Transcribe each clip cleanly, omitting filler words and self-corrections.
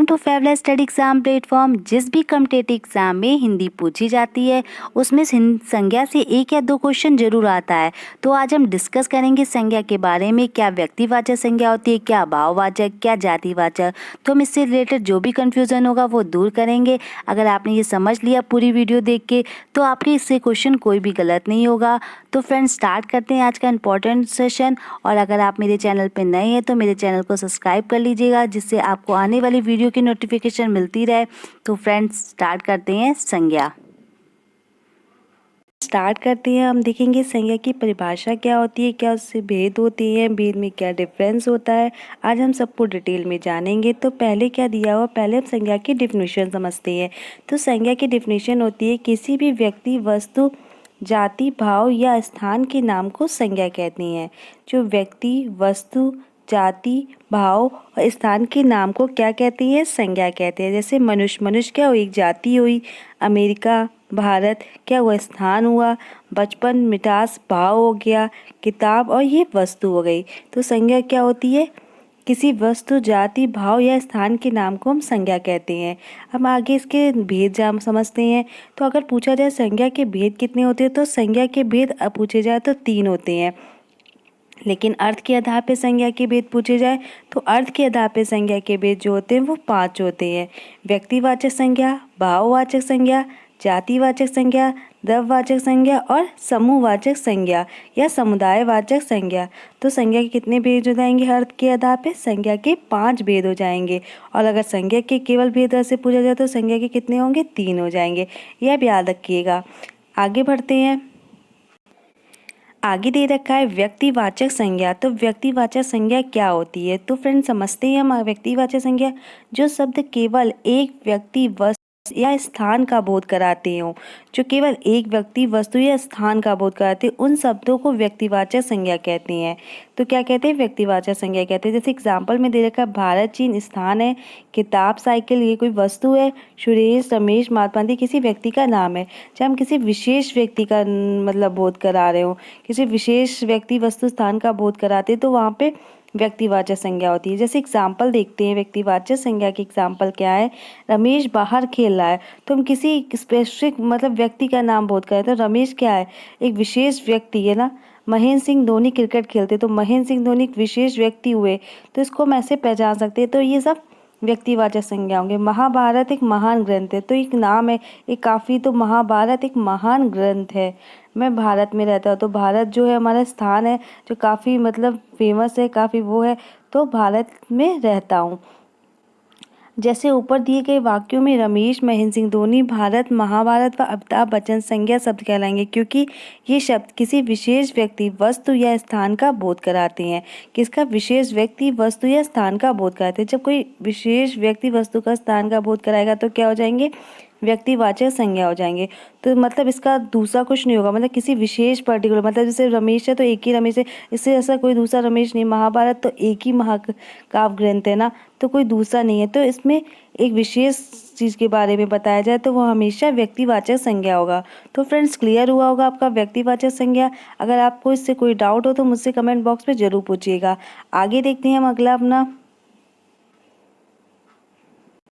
To फेवलेस study exam platform. जिस भी कॉम्पिटिटिव एग्जाम में हिंदी पूछी जाती है उसमें संज्ञा से एक या दो क्वेश्चन जरूर आता है। तो आज हम डिस्कस करेंगे संज्ञा के बारे में, क्या व्यक्तिवाचक संज्ञा होती है, क्या भाववाचक, क्या जातिवाचक। तो हम इससे रिलेटेड जो भी कंफ्यूजन होगा वो दूर करेंगे। अगर आपने ये समझ लिया पूरी वीडियो देख के तो आपके इससे क्वेश्चन कोई भी गलत नहीं होगा। तो फ्रेंड्स स्टार्ट करते हैं आज का इंपॉर्टेंट सेशन। और अगर आप मेरे चैनल पर नए हैं तो मेरे चैनल को सब्सक्राइब कर लीजिएगा, जिससे आपको आने वाली वीडियो की नोटिफिकेशन मिलती रहे। तो फ्रेंड्स स्टार्ट करते हैं संज्ञा। हम देखेंगे संज्ञा की परिभाषा क्या होती है, क्या उससे भेद होती है, भेद में क्या डिफरेंस होता है। आज हम सबको डिटेल में जानेंगे। तो पहले क्या दिया हुआ, पहले हम संज्ञा की डिफिनीशन समझते हैं। तो संज्ञा की डिफिनीशन होती है किसी भी व्यक्ति, वस्तु, जाति, भाव या स्थान के नाम को संज्ञा कहती हैं। जो व्यक्ति, वस्तु, जाति, भाव और स्थान के नाम को क्या कहती है, संज्ञा कहते हैं। जैसे मनुष्य, मनुष्य क्या हुई, एक जाति हुई। अमेरिका, भारत क्या हुआ, स्थान हुआ। बचपन, मिठास, भाव हो गया। किताब और ये वस्तु हो गई। तो संज्ञा क्या होती है, किसी वस्तु, जाति, भाव या स्थान के नाम को हम संज्ञा कहते हैं। अब आगे इसके भेद समझते हैं। तो अगर पूछा जाए संज्ञा के भेद कितने होते हैं, तो संज्ञा के भेद पूछे जाए तो 3 होते हैं। लेकिन अर्थ के आधार पर संज्ञा के भेद पूछे जाए तो अर्थ के आधार पर संज्ञा के भेद जो होते हैं वो 5 होते हैं। व्यक्तिवाचक संज्ञा, भाववाचक संज्ञा, जातिवाचक संज्ञा, द्रव्यवाचक संज्ञा और समूहवाचक संज्ञा या समुदायवाचक संज्ञा। तो संज्ञा के कितने भेद हो जाएंगे, अर्थ के आधार पे संज्ञा के 5 भेद हो जाएंगे। और अगर संज्ञा के केवल भेद से पूछा जाए तो संज्ञा के कितने होंगे, 3 हो जाएंगे। यह भी याद रखिएगा। आगे बढ़ते हैं। आगे दे रखा है व्यक्तिवाचक संज्ञा। तो व्यक्तिवाचक संज्ञा क्या होती है, तो फ्रेंड समझते हैं हम। व्यक्तिवाचक संज्ञा जो शब्द केवल एक व्यक्ति, वस्तु या स्थान का बोध कराते हो, जो केवल एक व्यक्ति, वस्तु या स्थान का बोध कराते हैं, उन शब्दों को व्यक्तिवाचक संज्ञा कहते हैं। तो क्या कहते हैं, व्यक्तिवाचक संज्ञा कहते हैं। जैसे एग्जाम्पल में दे रखा है भारत चीन स्थान है, किताब साइकिल ये कोई वस्तु है, सुरेश रमेश महात्मा गांधी किसी व्यक्ति का नाम है। जब हम किसी विशेष व्यक्ति का मतलब बोध करा रहे हो, किसी विशेष व्यक्ति, वस्तु, स्थान का बोध कराते तो वहाँ पे व्यक्तिवाचक संज्ञा होती है। जैसे एग्जाम्पल देखते हैं व्यक्तिवाचक संज्ञा की। एग्जाम्पल क्या है, रमेश बाहर खेल रहा है। तो हम किसी स्पेसिफिक मतलब व्यक्ति का नाम बोध करें तो रमेश क्या है, एक विशेष व्यक्ति है ना। महेंद्र सिंह धोनी क्रिकेट खेलते तो महेंद्र सिंह धोनी एक विशेष व्यक्ति हुए, तो इसको हम ऐसे पहचान सकते हैं। तो ये सब व्यक्तिवाचक संज्ञा होंगे। महाभारत एक महान ग्रंथ है, तो एक नाम है, एक काफ़ी, तो महाभारत एक महान ग्रंथ है। मैं भारत में रहता हूँ तो भारत जो है हमारा स्थान है, जो काफ़ी मतलब फेमस है, काफ़ी वो है, तो भारत में रहता हूँ। जैसे ऊपर दिए गए वाक्यों में रमेश, महेंद्र सिंह धोनी, भारत, महाभारत व अमिताभ बच्चन संज्ञा शब्द कहलाएंगे, क्योंकि ये शब्द किसी विशेष व्यक्ति, वस्तु या स्थान का बोध कराते हैं। किसका, विशेष व्यक्ति, वस्तु या स्थान का बोध कराते हैं। जब कोई विशेष व्यक्ति, वस्तु का, स्थान का बोध कराएगा तो क्या हो जाएंगे, व्यक्तिवाचक संज्ञा हो जाएंगे। तो मतलब इसका दूसरा कुछ नहीं होगा, मतलब किसी विशेष पर्टिकुलर, मतलब जैसे रमेश है तो एक ही रमेश है, इससे ऐसा कोई दूसरा रमेश नहीं। महाभारत तो एक ही महाकाव्य ग्रंथ है ना, तो कोई दूसरा नहीं है। तो इसमें एक विशेष चीज़ के बारे में बताया जाए तो वो हमेशा व्यक्तिवाचक संज्ञा होगा। तो फ्रेंड्स क्लियर हुआ होगा आपका व्यक्तिवाचक संज्ञा। अगर आपको इससे कोई डाउट हो तो मुझसे कमेंट बॉक्स में ज़रूर पूछिएगा। आगे देखते हैं हम अगला अपना।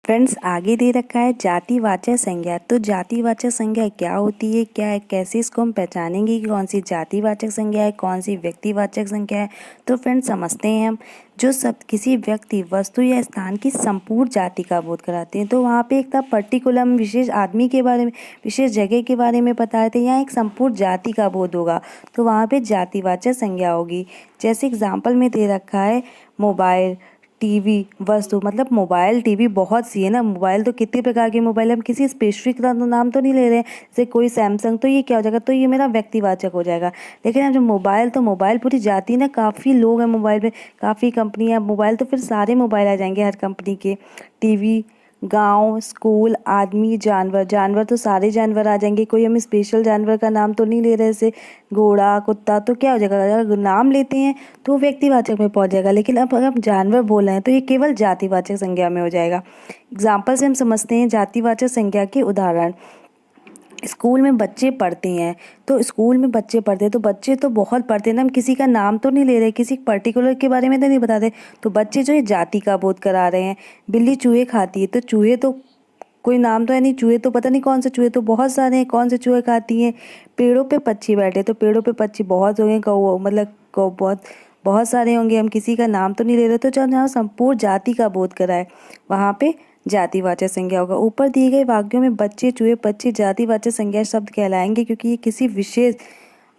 फ्रेंड्स आगे दे रखा है जातिवाचक संज्ञा। तो जातिवाचक संज्ञा क्या होती है, क्या है, कैसे इसको हम पहचानेंगे कि कौन सी जातिवाचक संज्ञा है, कौन सी व्यक्तिवाचक संज्ञा है। तो फ्रेंड्स समझते हैं हम। जो शब्द किसी व्यक्ति, वस्तु या स्थान की संपूर्ण जाति का बोध कराते हैं, तो वहाँ पे एक था पर्टिकुलर, विशेष आदमी के बारे में, विशेष जगह के बारे में बताते हैं, यहाँ एक संपूर्ण जाति का बोध होगा, तो वहाँ पे जातिवाचक संज्ञा होगी। जैसे एग्जाम्पल में दे रखा है मोबाइल, टीवी, वस्तु, मतलब मोबाइल, टीवी बहुत सी है ना। मोबाइल तो कितने प्रकार के मोबाइल है, हम किसी स्पेसिफिक नाम तो नहीं ले रहे हैं, जैसे कोई सैमसंग, तो ये क्या हो जाएगा, तो ये मेरा व्यक्तिवाचक हो जाएगा। लेकिन अब जो मोबाइल, तो मोबाइल पूरी जाति ना, काफ़ी लोग हैं मोबाइल में, काफ़ी कंपनियां मोबाइल, तो फिर सारे मोबाइल आ जाएंगे हर कंपनी के। टीवी, गांव, स्कूल, आदमी, जानवर, जानवर तो सारे जानवर आ जाएंगे, कोई हम स्पेशल जानवर का नाम तो नहीं ले रहे, जैसे घोड़ा, कुत्ता, तो क्या हो जाएगा, अगर नाम लेते हैं तो व्यक्तिवाचक में पहुंच जाएगा। लेकिन अब अगर हम जानवर बोल रहे हैं तो ये केवल जातिवाचक संज्ञा में हो जाएगा। एग्जाम्पल से हम समझते हैं जातिवाचक संज्ञा के उदाहरण। स्कूल में बच्चे पढ़ते हैं, तो स्कूल में बच्चे पढ़ते हैं तो बच्चे तो बहुत पढ़ते हैं ना, हम किसी का नाम तो नहीं ले रहे, किसी पर्टिकुलर के बारे में तो नहीं बता रहे। तो बच्चे जो है जाति का बोध करा रहे हैं। बिल्ली चूहे खाती है, तो चूहे तो कोई नाम तो है नहीं, चूहे तो पता नहीं कौन से चूहे, तो बहुत सारे हैं, कौन से चूहे खाती हैं। पेड़ों पे पक्षी बैठे, तो पेड़ों पे पक्षी बहुत होंगे, कौ मतलब कौ बहुत बहुत सारे होंगे, हम किसी का नाम तो नहीं ले रहे। तो जहाँ संपूर्ण जाति का बोध कराए वहाँ पे जातिवाचक संज्ञा होगा। ऊपर दिए गए वाक्यों में बच्चे, चूहे, पक्षी जातिवाचक संज्ञा शब्द कहलाएंगे, क्योंकि ये किसी विशेष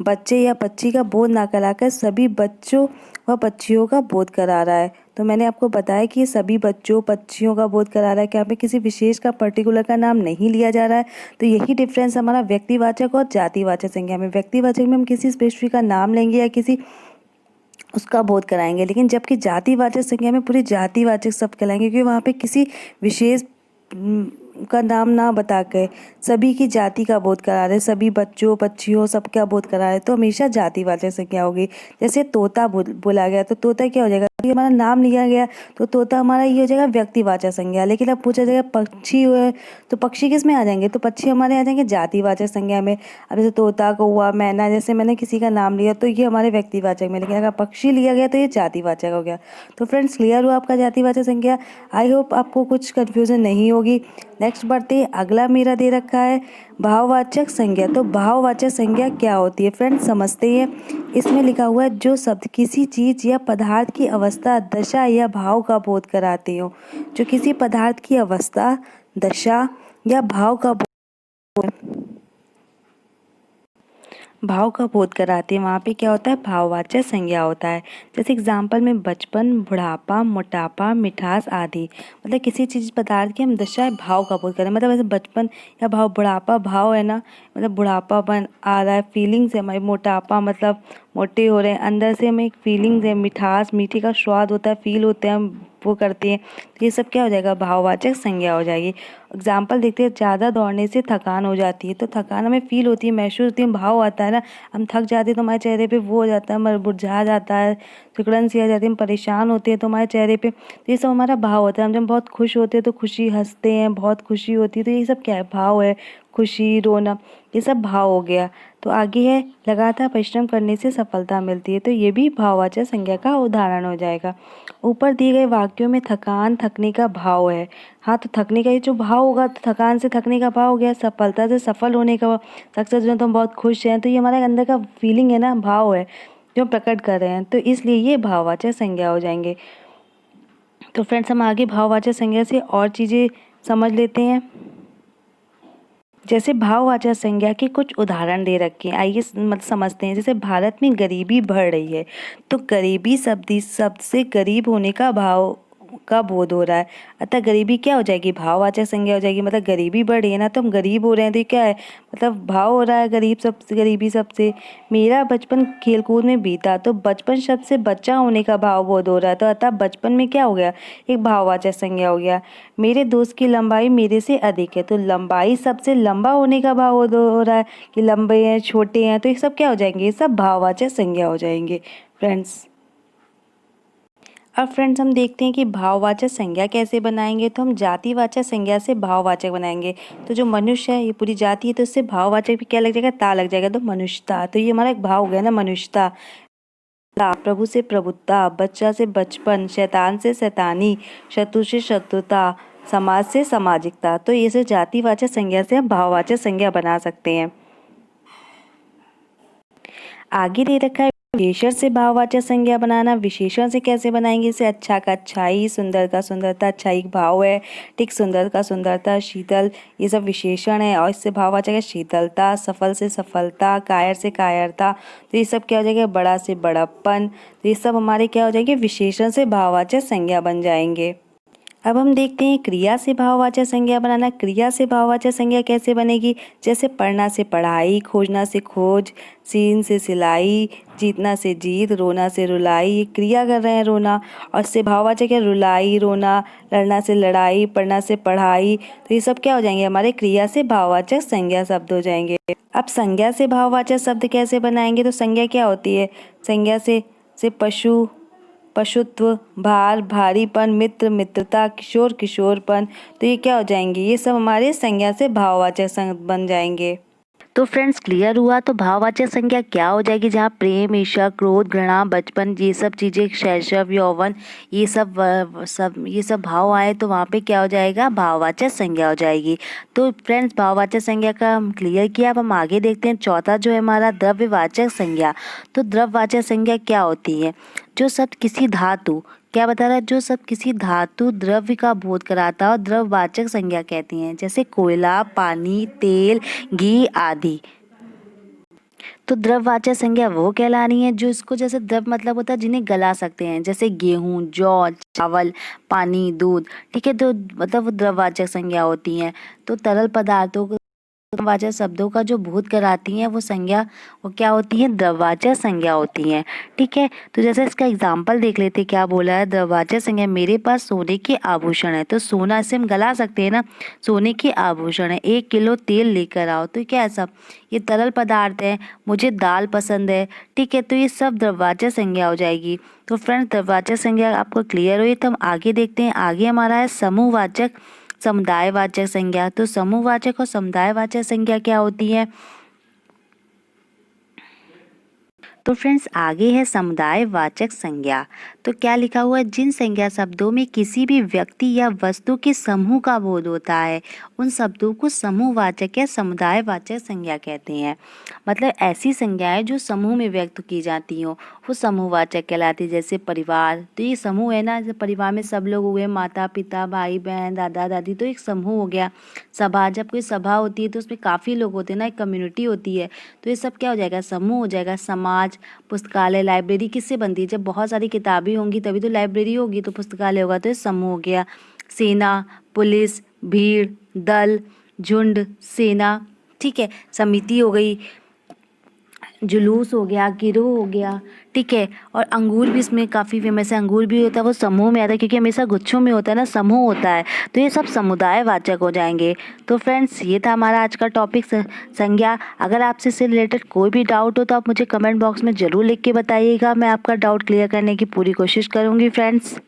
बच्चे या पक्षी का बोध ना कराकर सभी बच्चों व पक्षियों का बोध करा रहा है। तो मैंने आपको बताया कि ये सभी बच्चों पक्षियों का बोध करा रहा है, कि यहाँ पे किसी विशेष का पर्टिकुलर का नाम नहीं लिया जा रहा है। तो यही डिफरेंस हमारा व्यक्तिवाचक और जातिवाचक संज्ञा में। व्यक्तिवाचक में हम किसी स्पेसिफिक का नाम लेंगे या किसी उसका बोध कराएंगे, लेकिन जबकि जातिवाचक संज्ञा में पूरी जातिवाचक शब्द कहलाएंगे, क्योंकि वहाँ पे किसी विशेष का नाम ना बता के सभी की जाति का बोध करा रहे, सभी बच्चों पक्षियों सबका बोध करा रहे, तो हमेशा जातिवाचक संज्ञा होगी। जैसे तोता बोला गया, तो तोता क्या हो जाएगा, ये हमारा नाम लिया गया तो तोता हमारा ये हो जाएगा व्यक्तिवाचक संज्ञा। लेकिन अब पूछा जाएगा पक्षी हुए, तो पक्षी किस में आ जाएंगे, तो पक्षी हमारे आ जाएंगे जातिवाचक संज्ञा में। अब जैसे तोता, कौवा, मैना, जैसे मैंने किसी का नाम लिया तो ये हमारे व्यक्तिवाचक में, लेकिन अगर पक्षी लिया गया तो ये जातिवाचक हो गया। तो फ्रेंड्स, क्लियर हुआ आपका जातिवाचक संज्ञा। आई होप आपको कुछ कन्फ्यूजन नहीं होगी। नेक्स्ट बढ़ते हैं, अगला मेरा दे रखा है भाववाचक संज्ञा। तो भाववाचक संज्ञा क्या होती है फ्रेंड्स, समझते हैं। इसमें लिखा हुआ है जो शब्द किसी चीज या पदार्थ की अवस्था, दशा या भाव का बोध कराते हो। जो किसी पदार्थ की अवस्था, दशा या भाव का बोध कराते हैं, वहाँ पे क्या होता है, भाववाचक संज्ञा होता है। जैसे एग्जाम्पल में बचपन, बुढ़ापा, मोटापा, मिठास आदि। मतलब किसी चीज़ पदार्थ की हम दशा भाव का बोध करें, मतलब ऐसे बचपन या भाव, बुढ़ापा भाव है ना, मतलब बुढ़ापापन आ रहा है, फीलिंग्स है हमारी। मोटापा मतलब मोटे हो रहे हैं, अंदर से हमें एक फीलिंग्स है, मिठास, मीठे का स्वाद होता है, फील होते हैं, हम वो करते हैं। तो ये सब क्या हो जाएगा, भाववाचक संज्ञा हो जाएगी। एग्जाम्पल देखते हैं, ज़्यादा दौड़ने से थकान हो जाती है, तो थकान हमें फील होती है, महसूस होती है, भाव आता है ना। हम थक जाते हैं तो हमारे चेहरे पे वो हो जाता है, हमारा मुरझा जाता है, सिकुड़न सी आ जाती है, हम परेशान होते हैं तो हमारे चेहरे पे, तो ये सब हमारा भाव होता है। हम जब बहुत खुश होते हैं तो खुशी, हंसते हैं, बहुत खुशी होती है, तो ये सब क्या है, भाव है। खुशी, रोना, ये सब भाव हो गया। तो आगे है, लगातार परिश्रम करने से सफलता मिलती है, तो ये भी भाववाचक संज्ञा का उदाहरण हो जाएगा। ऊपर दिए गए वाक्यों में थकान, थकने का भाव है। हाँ, तो थकने का ये जो भाव होगा, तो थकान से थकने का भाव हो गया, सफलता से सफल होने का, सक्सेस में तो हम बहुत खुश हैं, तो ये हमारे अंदर का फीलिंग है ना, भाव है जो हम प्रकट कर रहे हैं, तो इसलिए ये भाववाचक संज्ञा हो जाएंगे। तो फ्रेंड्स, हम आगे भाववाचक संज्ञा से और चीज़ें समझ लेते हैं। जैसे भाववाचक संज्ञा के कुछ उदाहरण दे रखे हैं, आइए समझते हैं। जैसे भारत में गरीबी बढ़ रही है, तो गरीबी शब्द से गरीब होने का भाव का बोध हो रहा है, अतः गरीबी क्या हो जाएगी, भाववाचक संज्ञा हो जाएगी। मतलब गरीबी बढ़ रही है ना, तो हम गरीब हो रहे हैं, तो ये क्या है, मतलब भाव हो रहा है गरीब सबसे, गरीबी सबसे। मेरा बचपन खेलकूद में बीता, तो बचपन शब्द से बच्चा होने का भाव बोध हो रहा है, तो अतः बचपन में क्या हो गया, एक भाववाचक संज्ञा हो गया। मेरे दोस्त की लंबाई मेरे से अधिक है, तो लंबाई सबसे लंबा होने का भाव हो रहा है, कि लंबे हैं, छोटे हैं, तो ये सब क्या हो जाएंगे, ये सब भाववाचक संज्ञा हो जाएंगे फ्रेंड्स। अब फ्रेंड्स, हम देखते हैं कि भाववाचक संज्ञा कैसे बनाएंगे। तो हम जातिवाचक संज्ञा से भाववाचक बनाएंगे। तो जो मनुष्य है, ये पूरी जाति है, तो इससे भाववाचक भी क्या लग जाएगा, ता लग जाएगा, तो मनुष्यता। तो ये हमारा एक भाव हो गया ना, मनुष्यता। प्रभु से प्रभुता, बच्चा से बचपन, शैतान से शैतानी, शत्रु से शत्रुता, समाज से सामाजिकता। तो ये से जातिवाचक संज्ञा से हम भाववाचक संज्ञा बना सकते हैं। आगे दे रखा है विशेषण से भाववाचक संज्ञा बनाना। विशेषण से कैसे बनाएंगे, इसे अच्छा का अच्छाई, सुंदर का सुंदरता, अच्छाई भाव है, ठीक, सुंदर का सुंदरता, शीतल, ये सब विशेषण है, और इससे भाववाचक है शीतलता, सफल से सफलता, कायर से कायरता। तो ये सब क्या हो जाएगा, बड़ा से बड़प्पन। तो ये सब हमारे क्या हो जाएंगे, विशेषण से भाववाचक संज्ञा बन जाएंगे। अब हम देखते हैं क्रिया से भाववाचक संज्ञा बनाना। क्रिया से भाववाचक संज्ञा कैसे बनेगी, जैसे पढ़ना से पढ़ाई, खोजना से खोज, सीन से सिलाई, जीतना से जीत, रोना से रुलाई। ये क्रिया कर रहे हैं, रोना, और से भाववाचक है रुलाई, रोना, लड़ना से लड़ाई, पढ़ना से पढ़ाई। तो ये सब क्या हो जाएंगे, हमारे क्रिया से भाववाचक संज्ञा शब्द हो जाएंगे। अब संज्ञा से भाववाचक शब्द कैसे बनाएंगे, तो संज्ञा क्या होती है, संज्ञा से पशु, पशुत्व, भार, भारीपन, मित्र, मित्रता, किशोर, किशोरपन। तो ये क्या हो जाएंगे, ये सब हमारे संज्ञा से भाववाचक बन जाएंगे। तो फ्रेंड्स क्लियर हुआ। तो भाववाचक संज्ञा क्या हो जाएगी, जहाँ प्रेम, ईर्ष्या, क्रोध, घृणा, बचपन, ये सब चीज़ें, शैशव, यौवन, ये सब भाव आए तो वहाँ पे क्या हो जाएगा, भाववाचक संज्ञा हो जाएगी। तो फ्रेंड्स भाववाचक संज्ञा का हम क्लियर किया। अब हम आगे देखते हैं चौथा जो है हमारा द्रव्यवाचक संज्ञा। तो द्रव्यवाचक संज्ञा क्या होती है, जो शब्द किसी धातु, क्या बता रहा है, जो सब किसी धातु द्रव्य का बोध कराता हो द्रव्यवाचक संज्ञा कहती हैं, जैसे कोयला, पानी, तेल, घी आदि। तो द्रव्यवाचक संज्ञा वो कहलानी है जो इसको, जैसे द्रव्य मतलब होता है जिन्हें गला सकते हैं, जैसे गेहूं, जौ, चावल, पानी, दूध, ठीक है। तो मतलब वो द्रव्यवाचक संज्ञा होती हैं। तो तरल पदार्थों को वाचक शब्दों का जो बोध कराती हैं वो संज्ञा, वो क्या होती है, द्रव्यवाचक संज्ञा होती हैं, ठीक है। तो जैसे इसका एग्जाम्पल देख लेते हैं, क्या बोला है, द्रव्यवाचक संज्ञा, मेरे पास सोने के आभूषण है। तो सोना इसे हम गला सकते हैं ना, सोने के आभूषण है, 1 किलो तेल लेकर आओ। तो क्या है, सब ये तरल पदार्थ है। मुझे दाल पसंद है, ठीक है। तो ये सब द्रव्यवाचक संज्ञा हो जाएगी। तो फ्रेंड्स द्रव्यवाचक संज्ञा आपको क्लियर हुई। तो हम आगे देखते हैं। आगे हमारा है समूहवाचक, समुदायवाचक संज्ञा। तो समूहवाचक और समुदायवाचक संज्ञा क्या होती है। तो फ्रेंड्स आगे है समुदायवाचक संज्ञा। तो क्या लिखा हुआ है, जिन संज्ञा शब्दों में किसी भी व्यक्ति या वस्तु के समूह का बोध होता है उन शब्दों को समूहवाचक या समुदायवाचक संज्ञा कहते हैं। मतलब ऐसी संज्ञाएं जो समूह में व्यक्त की जाती हो वो समूहवाचक कहलाती है। जैसे परिवार, तो ये समूह है ना, जैसे परिवार में सब लोग हुए, माता पिता, भाई बहन, दादा दादी, तो एक समूह हो गया। सभा, जब कोई सभा होती है तो उसमें काफ़ी लोग होते हैं ना, एक कम्युनिटी होती है, तो ये सब क्या हो जाएगा, समूह हो जाएगा। समाज, पुस्तकालय, लाइब्रेरी किससे बनती है, जब बहुत सारी किताबें होंगी तभी तो लाइब्रेरी होगी, तो पुस्तकालय होगा, तो ये समूह हो गया। सेना, पुलिस, भीड़, दल, झुंड, सेना, ठीक है। समिति हो गई, जुलूस हो गया, गिरोह हो गया, ठीक है। और अंगूर भी इसमें काफ़ी फेमस है। अंगूर भी होता है, वो समूह में आता है क्योंकि हमेशा गुच्छों में होता है ना, समूह होता है। तो ये सब समुदायवाचक हो जाएंगे। तो फ्रेंड्स ये था हमारा आज का टॉपिक संज्ञा। अगर आपसे इससे रिलेटेड कोई भी डाउट हो तो आप मुझे कमेंट बॉक्स में ज़रूर लिख के बताइएगा। मैं आपका डाउट क्लियर करने की पूरी कोशिश करूँगी फ्रेंड्स।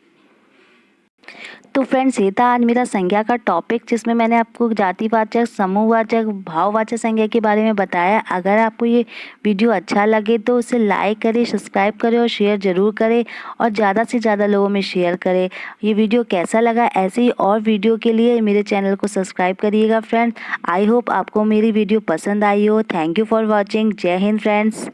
तो फ्रेंड्स ये था आज मेरा संज्ञा का टॉपिक, जिसमें मैंने आपको जातिवाचक, समूहवाचक, भाववाचक संज्ञा के बारे में बताया। अगर आपको ये वीडियो अच्छा लगे तो उसे लाइक करें, सब्सक्राइब करें और शेयर ज़रूर करें, और ज़्यादा से ज़्यादा लोगों में शेयर करें। ये वीडियो कैसा लगा, ऐसे ही और वीडियो के लिए मेरे चैनल को सब्सक्राइब करिएगा फ्रेंड्स। आई होप आपको मेरी वीडियो पसंद आई हो। Thank you for watching. जय हिंद फ्रेंड्स।